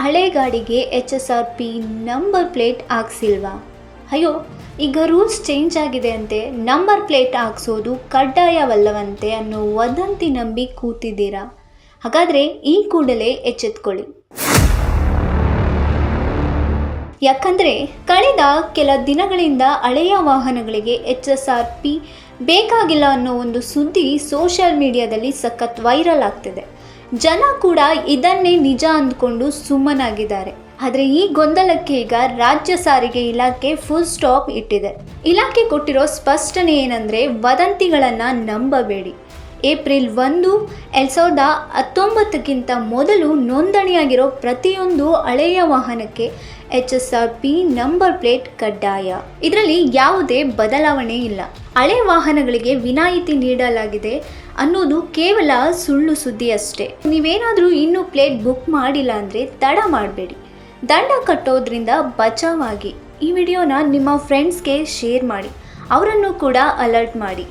ಹಳೆ ಗಾಡಿಗೆ HSRP number plate ಹಾಕ್ಸಿಲ್ವಾ? ಅಯ್ಯೋ, ಈಗ ರೂಲ್ಸ್ ಚೇಂಜ್ ಆಗಿದೆ ಅಂತೆ, ನಂಬರ್ ಪ್ಲೇಟ್ ಹಾಕ್ಸೋದು ಕಡ್ಡಾಯವಲ್ಲವಂತೆ ಅನ್ನೋ ವದಂತಿ ನಂಬಿ ಕೂತಿದ್ದೀರಾ? ಹಾಗಾದರೆ ಈ ಕೂಡಲೇ ಎಚ್ಚೆತ್ಕೊಳ್ಳಿ. ಯಾಕಂದರೆ ಕಳೆದ ಕೆಲ ದಿನಗಳಿಂದ ಹಳೆಯ ವಾಹನಗಳಿಗೆ HSRP ಬೇಕಾಗಿಲ್ಲ ಅನ್ನೋ ಒಂದು ಸುದ್ದಿ ಸೋಷಿಯಲ್ ಮೀಡಿಯಾದಲ್ಲಿ ಸಖತ್ ವೈರಲ್ ಆಗ್ತಿದೆ. ಜನ ಕೂಡ ಇದನ್ನೇ ನಿಜ ಅಂದ್ಕೊಂಡು ಸುಮ್ಮನಾಗಿದ್ದಾರೆ. ಆದರೆ ಈ ಗೊಂದಲಕ್ಕೆ ಈಗ ರಾಜ್ಯ ಸಾರಿಗೆ ಇಲಾಖೆ ಫುಲ್ ಸ್ಟಾಪ್ ಇಟ್ಟಿದೆ. ಇಲಾಖೆ ಕೊಟ್ಟಿರೋ ಸ್ಪಷ್ಟನೆ ಏನಂದರೆ, ವದಂತಿಗಳನ್ನು ನಂಬಬೇಡಿ. ಏಪ್ರಿಲ್ 1, 2019 ಮೊದಲು ನೋಂದಣಿಯಾಗಿರೋ ಪ್ರತಿಯೊಂದು ಹಳೆಯ ವಾಹನಕ್ಕೆ HSRP ನಂಬರ್ ಪ್ಲೇಟ್ ಕಡ್ಡಾಯ. ಇದರಲ್ಲಿ ಯಾವುದೇ ಬದಲಾವಣೆ ಇಲ್ಲ. ಹಳೆ ವಾಹನಗಳಿಗೆ ವಿನಾಯಿತಿ ನೀಡಲಾಗಿದೆ ಅನ್ನೋದು ಕೇವಲ ಸುಳ್ಳು ಸುದ್ದಿ ಅಷ್ಟೇ. ನೀವೇನಾದರೂ ಇನ್ನೂ ಪ್ಲೇಟ್ ಬುಕ್ ಮಾಡಿಲ್ಲ ಅಂದರೆ ತಡ ಮಾಡಬೇಡಿ. ದಂಡ ಕಟ್ಟೋದ್ರಿಂದ ಬಚಾವಾಗಿ. ಈ ವಿಡಿಯೋನ ನಿಮ್ಮ ಫ್ರೆಂಡ್ಸ್ಗೆ ಶೇರ್ ಮಾಡಿ, ಅವರನ್ನು ಕೂಡ ಅಲರ್ಟ್ ಮಾಡಿ.